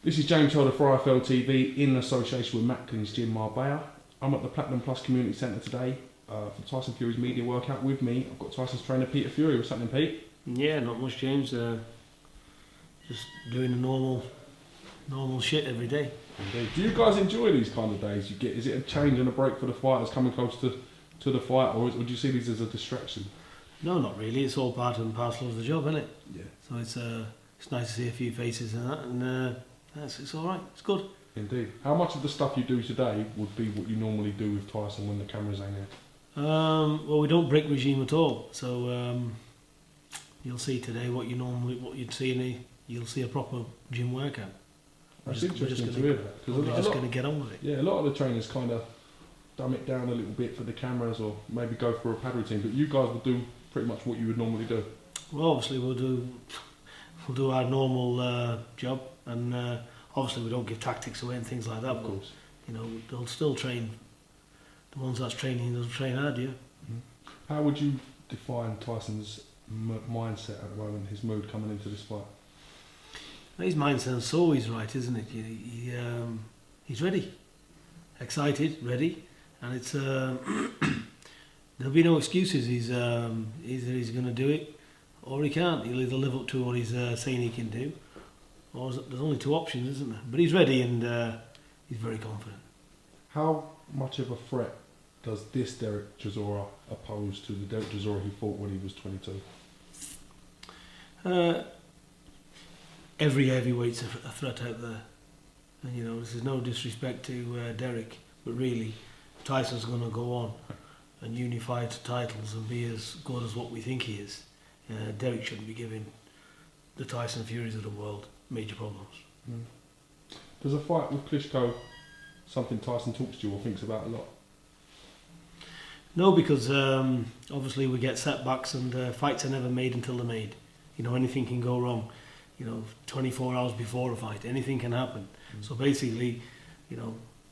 This is James Holder for IFL TV in association with Macklin's Gym Marbella. I'm at the Platinum Plus Community Centre today for Tyson Fury's media workout. With me, I've got Tyson's trainer Peter Fury. What's happening, Pete? Yeah, not much, James. Just doing the normal shit every day. Indeed. Do you guys enjoy these kind of days? Is it a change and a break for the fighters coming close to the fight, or do you see these as a distraction? No, not really. It's all part and parcel of the job, isn't it? Yeah. So it's nice to see a few faces and that, and it's all right. It's good. Indeed. How much of the stuff you do today would be what you normally do with Tyson when the cameras ain't here? Well, we don't break regime at all. So you'll see today what you'd see you'll see a proper gym workout. That's interesting to hear that. We're just going to get on with it. Yeah, a lot of the trainers kind of dumb it down a little bit for the cameras, or maybe go for a pad routine. But you guys will do pretty much what you would normally do. Well, obviously we'll do our normal job, and obviously we don't give tactics away and things like that. Of course. You know, they'll still train. The ones that's training, they'll train hard, yeah. Mm-hmm. How would you define Tyson's mindset at the moment, his mood coming into this fight? His mindset's always right, isn't it? He's ready, excited, ready, and it's there'll be no excuses. Either he's going to do it, or he can't. He'll either live up to what he's saying he can do, or there's only two options, isn't there? But he's ready, and he's very confident. How much of a threat does this Dereck Chisora oppose to the Dereck Chisora he fought when he was 22? Every heavyweight's a threat out there, and this is no disrespect to Dereck, but really Tyson's going to go on and unify to titles and be as good as what we think he is. Dereck shouldn't be giving the Tyson Furies of the world major problems. Does a fight with Klitschko something Tyson talks to you or thinks about a lot? No, because obviously we get setbacks, and fights are never made until they're made. Anything can go wrong. 24 hours before a fight, anything can happen. So basically,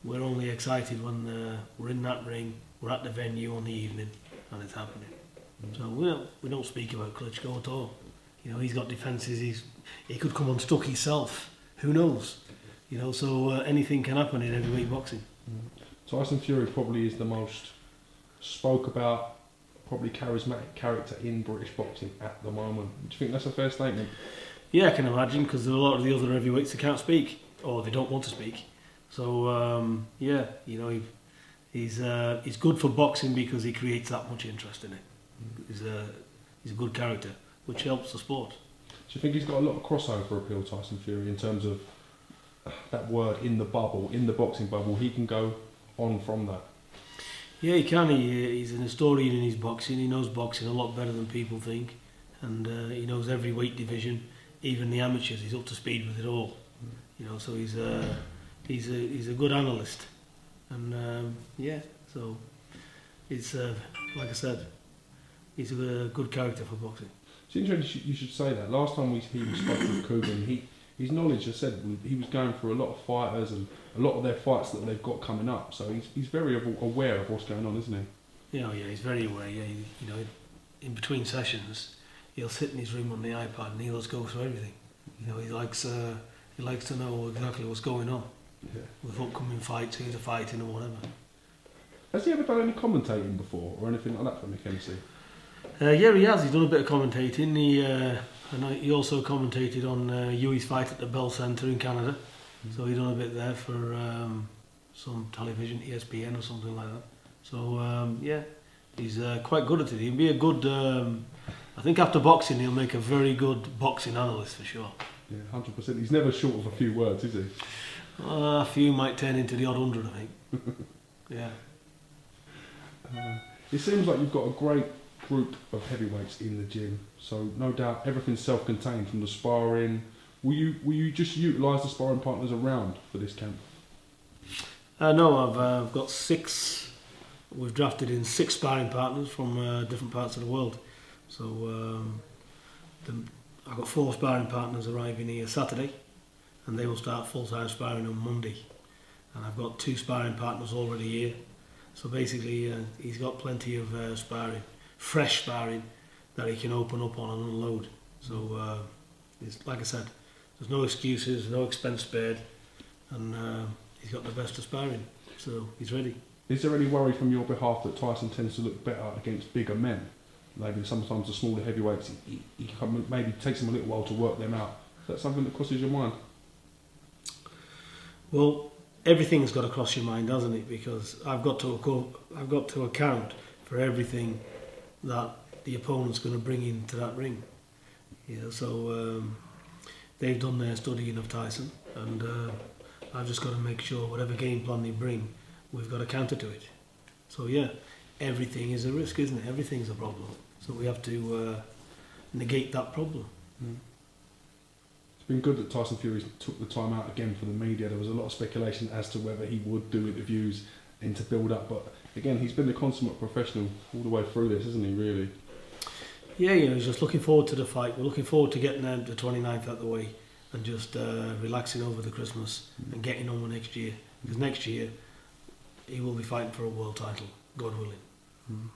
we're only excited when we're in that ring, we're at the venue on the evening, and it's happening. So we don't speak about Klitschko at all. He's got defences. He could come unstuck himself. Who knows? So anything can happen in heavyweight boxing. Tyson Fury probably is the most spoke about, probably charismatic character in British boxing at the moment. Do you think that's a fair statement? Yeah, I can imagine, because there are a lot of the other heavyweights that can't speak, or they don't want to speak. So he's good for boxing because he creates that much interest in it. He's a good character, which helps the sport. Do you think he's got a lot of crossover appeal, Tyson Fury, in terms of that word in the bubble, in the boxing bubble? He can go on from that. Yeah, he can. He's an historian in his boxing. He knows boxing a lot better than people think, and he knows every weight division. Even the amateurs, he's up to speed with it all. So he's a good analyst, and so it's like I said, he's a good character for boxing. It's interesting you should say that. Last time he spoke with Coogan, his knowledge, as I said, he was going through a lot of fighters and a lot of their fights that they've got coming up. So he's very aware of what's going on, isn't he? Yeah, he's very aware. Yeah, in between sessions, he'll sit in his room on the iPad and he'll just go through everything. He likes to know exactly what's going on with upcoming fights, who's fighting or whatever. Has he ever done any commentating before or anything like that for McKenzie? Yeah, he has. He's done a bit of commentating. He also commentated on Huey's fight at the Bell Centre in Canada. So he done a bit there for some television, ESPN or something like that. So he's quite good at it. He'll be a good. I think after boxing, he'll make a very good boxing analyst for sure. Yeah, 100%. He's never short of a few words, is he? A few might turn into the odd 100, I think. Yeah. It seems like you've got a great group of heavyweights in the gym, so no doubt everything's self-contained from the sparring. Will you just utilise the sparring partners around for this camp? No, I've got 6. We've drafted in 6 sparring partners from different parts of the world. So I've got 4 sparring partners arriving here Saturday, and they will start full-time sparring on Monday. And I've got 2 sparring partners already here. So basically, he's got plenty of sparring, fresh sparring that he can open up on and unload. So, like I said, There's no excuses, no expense spared, and he's got the best of sparring, so he's ready. Is there any worry from your behalf that Tyson tends to look better against bigger men? Maybe sometimes the smaller heavyweights, maybe takes him a little while to work them out. Is that something that crosses your mind? Well, everything's got to cross your mind, hasn't it? Because I've got to account for everything that the opponent's going to bring into that ring. So they've done their studying of Tyson, and I've just got to make sure whatever game plan they bring, we've got to counter to it. So yeah, everything is a risk, isn't it? Everything's a problem. So we have to negate that problem. Mm. It's been good that Tyson Fury took the time out again for the media. There was a lot of speculation as to whether he would do interviews and to build up, but again, he's been a consummate professional all the way through this, isn't he, really? Yeah, he's just looking forward to the fight. We're looking forward to getting the 29th out of the way and just relaxing over the Christmas and getting on with next year. Because next year, he will be fighting for a world title, God willing. Mm.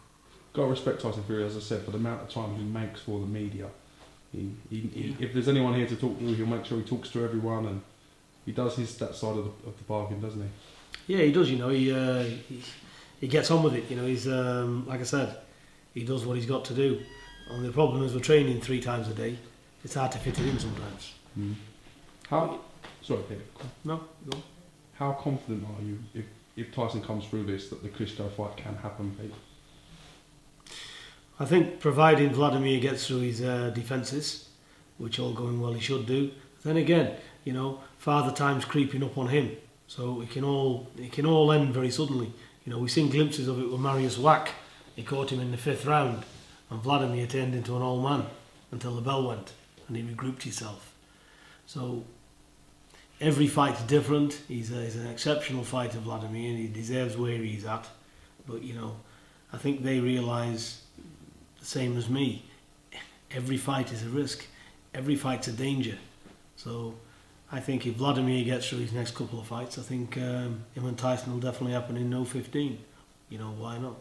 Got to respect Tyson Fury, as I said, for the amount of time he makes for the media. If there's anyone here to talk to, he'll make sure he talks to everyone, and he does that side of the bargain, doesn't he? Yeah, he does. He gets on with it. He's like I said, he does what he's got to do. And the problem is we're training 3 times a day. It's hard to fit it in sometimes. Mm. Sorry, Peter. No, go on. How confident are you if Tyson comes through this that the Klitschko fight can happen, Pete? I think providing Wladimir gets through his defences, which all going well he should do, then again, Father Time's creeping up on him, so it can all end very suddenly. We've seen glimpses of it with Marius Wack. He caught him in the 5th round, and Wladimir turned into an old man until the bell went, and he regrouped himself. So every fight's different. He's an exceptional fighter, Wladimir, and he deserves where he's at. But I think they realise, the same as me, every fight is a risk, every fight's a danger. So I think if Wladimir gets through his next couple of fights, I think him and Tyson will definitely happen in no 15. Why not?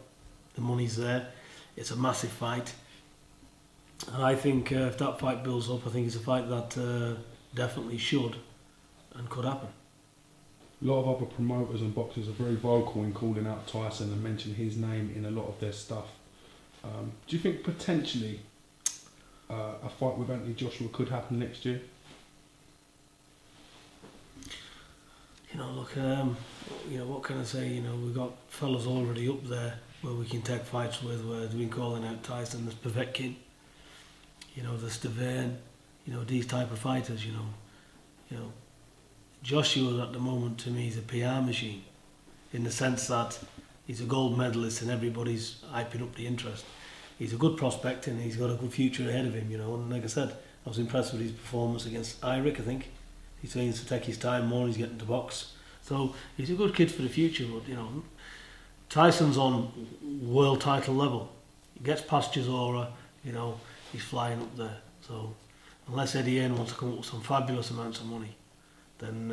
The money's there, it's a massive fight, and I think if that fight builds up, I think it's a fight that definitely should and could happen. A lot of other promoters and boxers are very vocal in calling out Tyson and mention his name in a lot of their stuff. Do you think potentially a fight with Anthony Joshua could happen next year? Look, what can I say? We've got fellas already up there where we can take fights with, where they've been calling out Tyson. There's Povetkin, there's Devane, these type of fighters, Joshua at the moment to me is a PR machine, in the sense that he's a gold medalist and everybody's hyping up the interest. He's a good prospect and he's got a good future ahead of him, and like I said, I was impressed with his performance against Irick, I think. He seems to take his time more, he's getting to box. So he's a good kid for the future, but Tyson's on world title level. He gets past Chisora, he's flying up there. So unless Eddie Hearn wants to come up with some fabulous amounts of money, then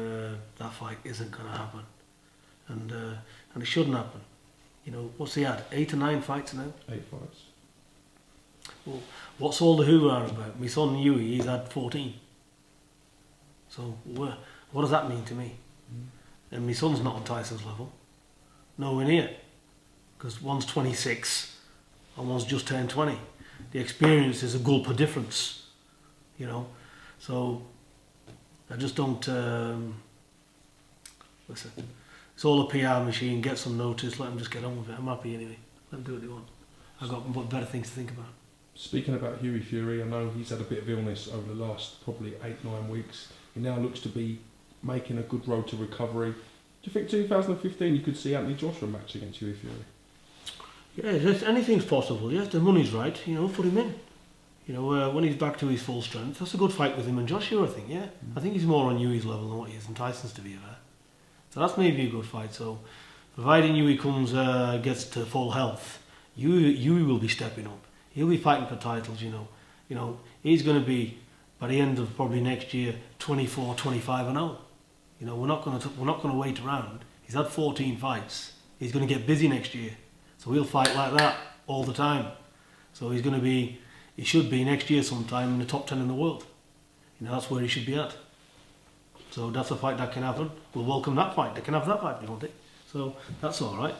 that fight isn't going to happen. And it shouldn't happen. What's he had? 8 or 9 fights now? 8 fights. Well, what's all the hoorah about? My son Huey, he's had 14. So what does that mean to me? Mm. And my son's not on Tyson's level. Nowhere near. Because one's 26 and one's just turned 20. The experience is a gulp of difference. So I just don't... listen, it's all a PR machine. Get some notice, let them just get on with it. I'm happy anyway. Let them do what they want. I've got better things to think about. Speaking about Hughie Fury, I know he's had a bit of illness over the last probably 8-9 weeks. He now looks to be making a good road to recovery. Do you think 2015 you could see Anthony Joshua match against Hughie Fury? Yeah, anything's possible. Yes, the money's right. Put him in. When he's back to his full strength, that's a good fight with him and Joshua, I think. Yeah, I think he's more on Hughie's level than what he is on Tyson's, to be fair. So that's maybe a good fight. So, providing Hughie gets to full health, Hughie will be stepping up. He'll be fighting for titles. He's going to be, by the end of probably next year, 24, 25 and 0. We're not going to wait around. He's had 14 fights. He's going to get busy next year, so he'll fight like that all the time. So he should be next year sometime in the top 10 in the world. That's where he should be at. So that's a fight that can happen. We'll welcome that fight. They can have that fight if they want it. So that's all right.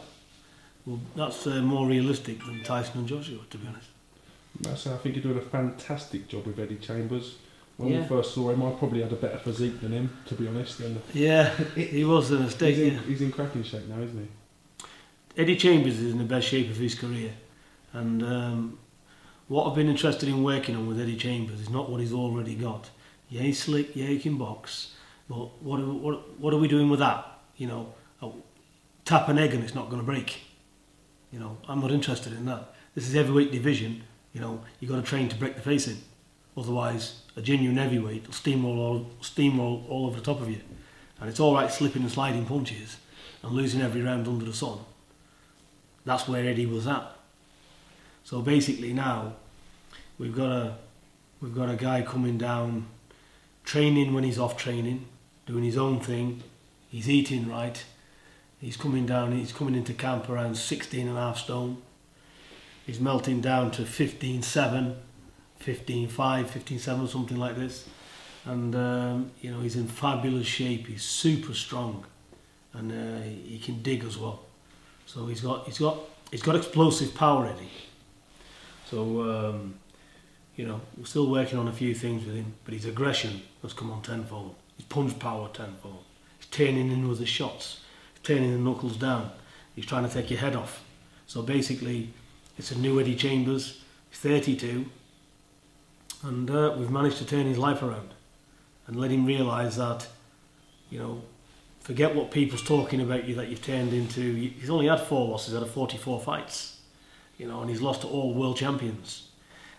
Well, that's more realistic than Tyson and Joshua, to be honest. I think you're doing a fantastic job with Eddie Chambers. When Yeah. we first saw him, I probably had a better physique than him, to be honest. And Yeah, he was in a state. he's in cracking shape now, isn't he? Eddie Chambers is in the best shape of his career, and what I've been interested in working on with Eddie Chambers is not what he's already got. Yeah, he's slick, yeah, he can box, but what are we doing with that? You know, tap an egg and it's not going to break. You know, I'm not interested in that. This is heavyweight division. You know, you got to train to break the face in. Otherwise, a genuine heavyweight will steamroll all over the top of you. And it's all right slipping and sliding punches and losing every round under the sun. That's where Eddie was at. So basically now, we've got a guy coming down, training when he's off training, doing his own thing. He's eating right. He's coming into camp around 16.5 stone. He's melting down to 15.7, 15.5, 15.7, something like this. And you know, he's in fabulous shape. He's super strong, and he can dig as well. So he's got explosive power, Eddie. So you know, we're still working on a few things with him, but his aggression has come on tenfold. His punch power tenfold. He's turning in with his shots. He's turning the knuckles down. He's trying to take your head off. So basically, it's a new Eddie Chambers. He's 32, and we've managed to turn his life around and let him realise that, you know, forget what people's talking about you that you've turned into. He's only had 4 losses out of 44 fights, you know, and he's lost to all world champions.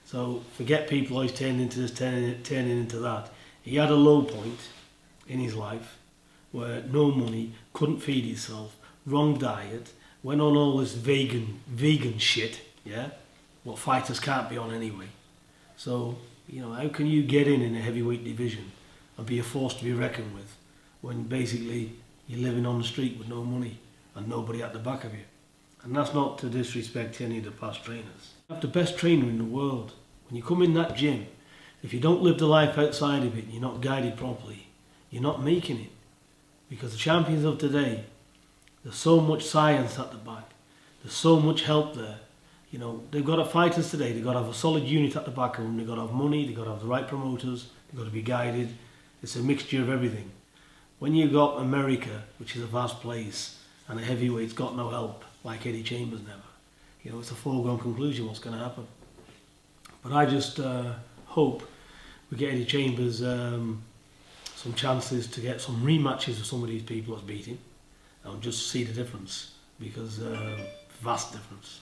So forget people always turning into this, turning into that. He had a low point in his life where no money, couldn't feed himself, wrong diet, went on all this vegan shit, yeah, what fighters can't be on anyway. So, you know, how can you get in a heavyweight division and be a force to be reckoned with when basically you're living on the street with no money and nobody at the back of you? And that's not to disrespect any of the past trainers. You have the best trainer in the world. When you come in that gym, if you don't live the life outside of it and you're not guided properly, you're not making it. Because the champions of today, there's so much science at the back. There's so much help there. You know, they've got fighters today, they've got to have a solid unit at the back of them, they've got to have money, they've got to have the right promoters, they've got to be guided. It's a mixture of everything. When you've got America, which is a vast place, and a heavyweight's got no help, like Eddie Chambers never, you know, it's a foregone conclusion what's going to happen. But I just hope we get Eddie Chambers some chances to get some rematches with some of these people he's beating, and just see the difference, because vast difference.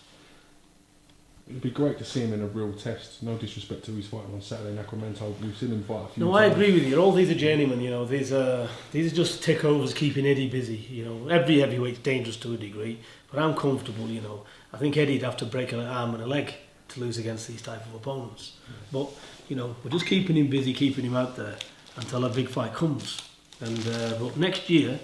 It'd be great to see him in a real test. No disrespect to his fight on Saturday in Sacramento. We've seen him fight a few times. No, I agree with you. All these are journeymen, you know. These are just takeovers keeping Eddie busy. You know, every heavyweight's dangerous to a degree, but I'm comfortable, you know. I think Eddie'd have to break an arm and a leg to lose against these type of opponents. But, you know, we're just keeping him busy, keeping him out there until a big fight comes. And but next year,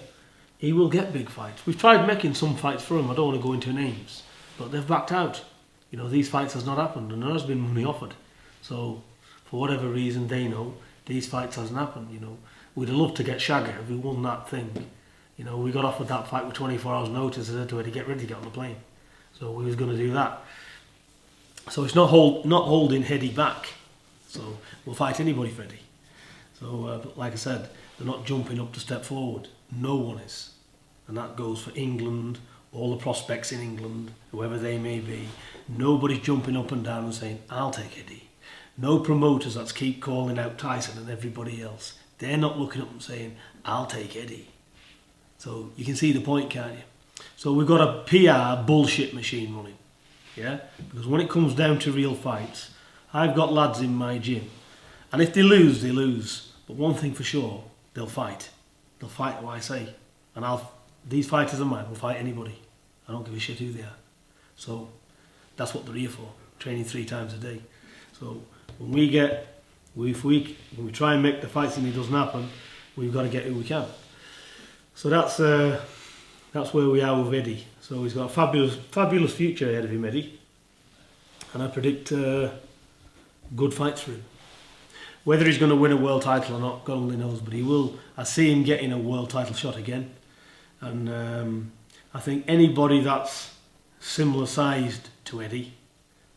he will get big fights. We've tried making some fights for him. I don't want to go into names, but they've backed out. You know, these fights has not happened, and there has been money offered. So, for whatever reason, they know these fights hasn't happened. You know, we'd have loved to get Shagger if we won that thing. You know, we got offered that fight with 24 hours notice. I said to Eddie, get ready to get on the plane. So we was going to do that. So it's not holding Eddie back. So we'll fight anybody for Eddie. So, but like I said, they're not jumping up to step forward. No one is, and that goes for England. All the prospects in England, whoever they may be, nobody's jumping up and down and saying, I'll take Eddie. No promoters that keep calling out Tyson and everybody else. They're not looking up and saying, I'll take Eddie. So you can see the point, can't you? So we've got a PR bullshit machine running. Yeah? Because when it comes down to real fights, I've got lads in my gym. And if they lose, they lose. But one thing for sure, they'll fight. They'll fight what I say. And these fighters of mine will fight anybody. I don't give a shit who they are. So that's what they're here for, training 3 times a day. So when we try and make the fights and it doesn't happen, we've got to get who we can. So that's where we are with Eddie. So he's got a fabulous future ahead of him, Eddie. And I predict good fights for him. Whether he's going to win a world title or not, God only knows, but he will. I see him getting a world title shot again. And I think anybody that's similar sized to Eddie,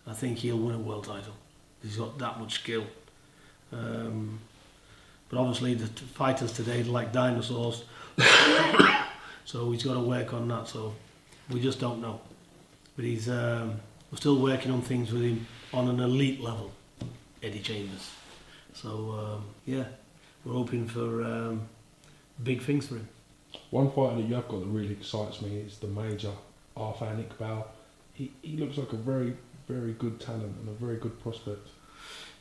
I think he'll win a world title. He's got that much skill. But obviously the fighters today are like dinosaurs. So he's got to work on that, so we just don't know. But we're still working on things with him on an elite level, Eddie Chambers. So yeah, we're hoping for big things for him. One fighter that you have got that really excites me is the Major, Arthur Iqbal. He looks like a very, very good talent and a very good prospect.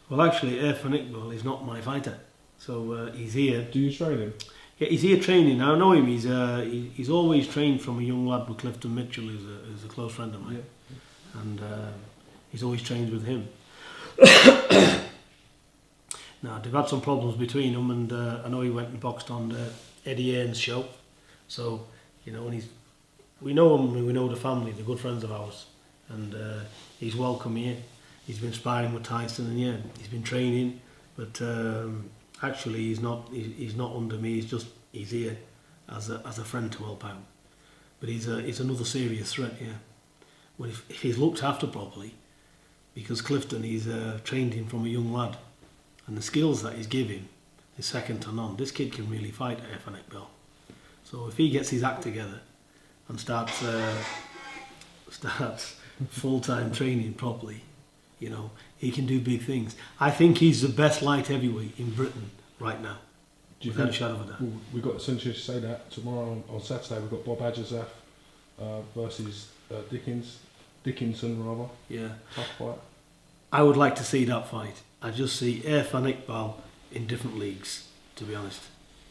Well, actually, Arthur Iqbal is not my fighter, so he's here. Do you train him? Yeah, he's here training. Now, I know him. He's always trained from a young lad with Clifton Mitchell, who's a close friend of mine. Yeah. And he's always trained with him. Now, they've had some problems between them, and I know he went and boxed on Eddie Hearn's show. So, you know, and we know him, and we know the family, they're good friends of ours. And he's welcome here. He's been sparring with Tyson, and yeah, he's been training, but actually he's not under me. He's here as a friend to help out. But he's another serious threat. Yeah, well, if he's looked after properly, because Clifton, he's trained him from a young lad, and the skills that he's given is second to none. This kid can really fight Arthur Iqbal. So if he gets his act together and starts full-time training properly, you know, he can do big things. I think he's the best light heavyweight in Britain right now. Do you without think, a shadow of a doubt. We've got essentially to say that tomorrow on Saturday we've got Bob Adjazaf versus Dickinson rather. Yeah. Tough fight. I would like to see that fight. I just see Arthur Iqbal in different leagues, to be honest.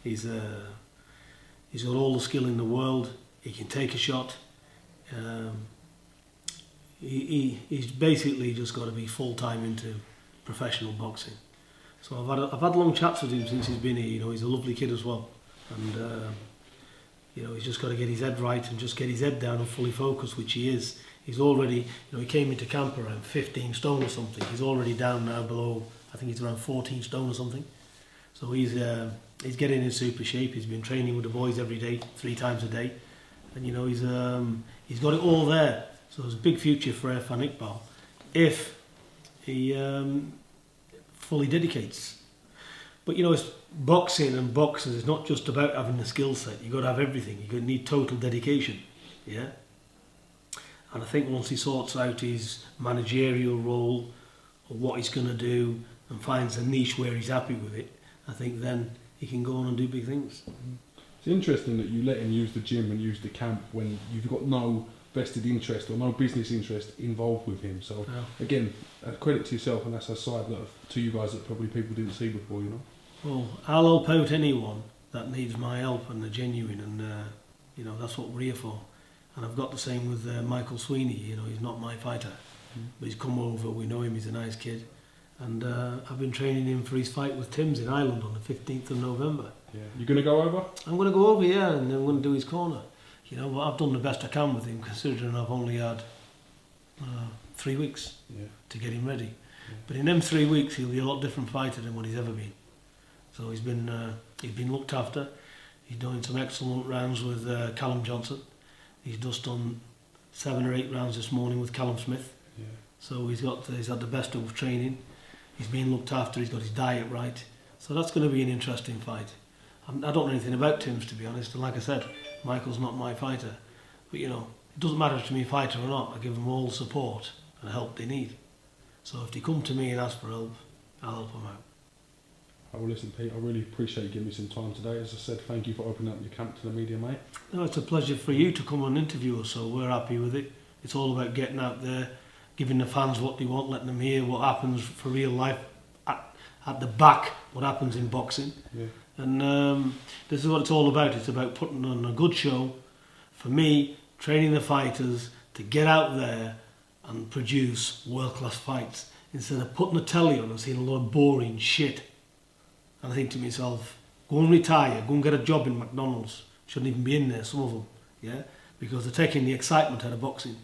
He's got all the skill in the world. He can take a shot. He's basically just got to be full-time into professional boxing. So I've had long chats with him since he's been here. You know, he's a lovely kid as well, and you know, he's just got to get his head right and just get his head down and fully focused, which he is. He's already, you know, he came into camp around 15 stone or something. He's already down now below, I think he's around 14 stone or something. So he's getting in super shape. He's been training with the boys every day, 3 times a day, and you know, he's got it all there. So there's a big future for Arthur Iqbal if he fully dedicates. But you know, it's boxing, and boxing is not just about having the skill set. You've got to have everything. You need total dedication. Yeah. And I think once he sorts out his managerial role or what he's going to do and finds a niche where he's happy with it, I think then he can go on and do big things. It's interesting that you let him use the gym and use the camp when you've got no vested interest or no business interest involved with him. So again, credit to yourself, and that's a side to you guys that probably people didn't see before, you know. Well, I'll help out anyone that needs my help and they're genuine, and you know, that's what we're here for. And I've got the same with Michael Sweeney. You know, he's not my fighter, but he's come over. We know him. He's a nice kid, and I've been training him for his fight with Tim's in Ireland on the 15th of November. Yeah, you're going to go over? I'm going to go over, yeah, and I'm going to do his corner. You know, but I've done the best I can with him, considering I've only had 3 weeks to get him ready. Yeah. But in them 3 weeks, he'll be a lot different fighter than what he's ever been. So he's been looked after. He's doing some excellent rounds with Callum Johnson. He's just done 7 or 8 rounds this morning with Callum Smith. Yeah. So he's had the best of training. He's been looked after. He's got his diet right. So that's going to be an interesting fight. I don't know anything about Tim's, to be honest. And like I said, Michael's not my fighter. But you know, it doesn't matter to me fighter or not. I give them all the support and help they need. So if they come to me and ask for help, I'll help them out. Well, listen, Pete, I really appreciate you giving me some time today. As I said, thank you for opening up your camp to the media, mate. No, it's a pleasure for you to come and interview us, so we're happy with it. It's all about getting out there, giving the fans what they want, letting them hear what happens for real life at the back, what happens in boxing. Yeah. And this is what it's all about. It's about putting on a good show, for me, training the fighters to get out there and produce world-class fights, instead of putting the telly on and seeing a lot of boring shit. And I think to myself, go and retire, go and get a job in McDonald's. Shouldn't even be in there, some of them, yeah? Because they're taking the excitement out of boxing.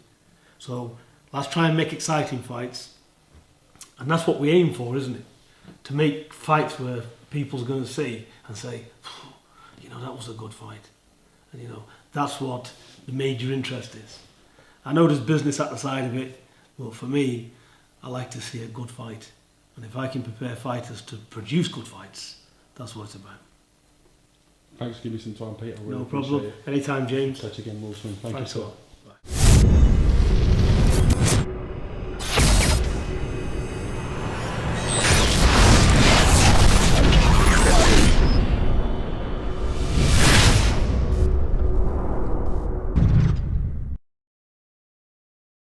So let's try and make exciting fights. And that's what we aim for, isn't it? to make fights where people's going to see and say, you know, that was a good fight. And, you know, that's what the major interest is. I know there's business at the side of it, but for me, I like to see a good fight. And if I can prepare fighters to produce good fights, that's what it's about. Thanks for giving me some time, Pete. I really No appreciate problem. it. Anytime, James. Catch you again, Wilson. Thanks Thanks you, a sir. lot.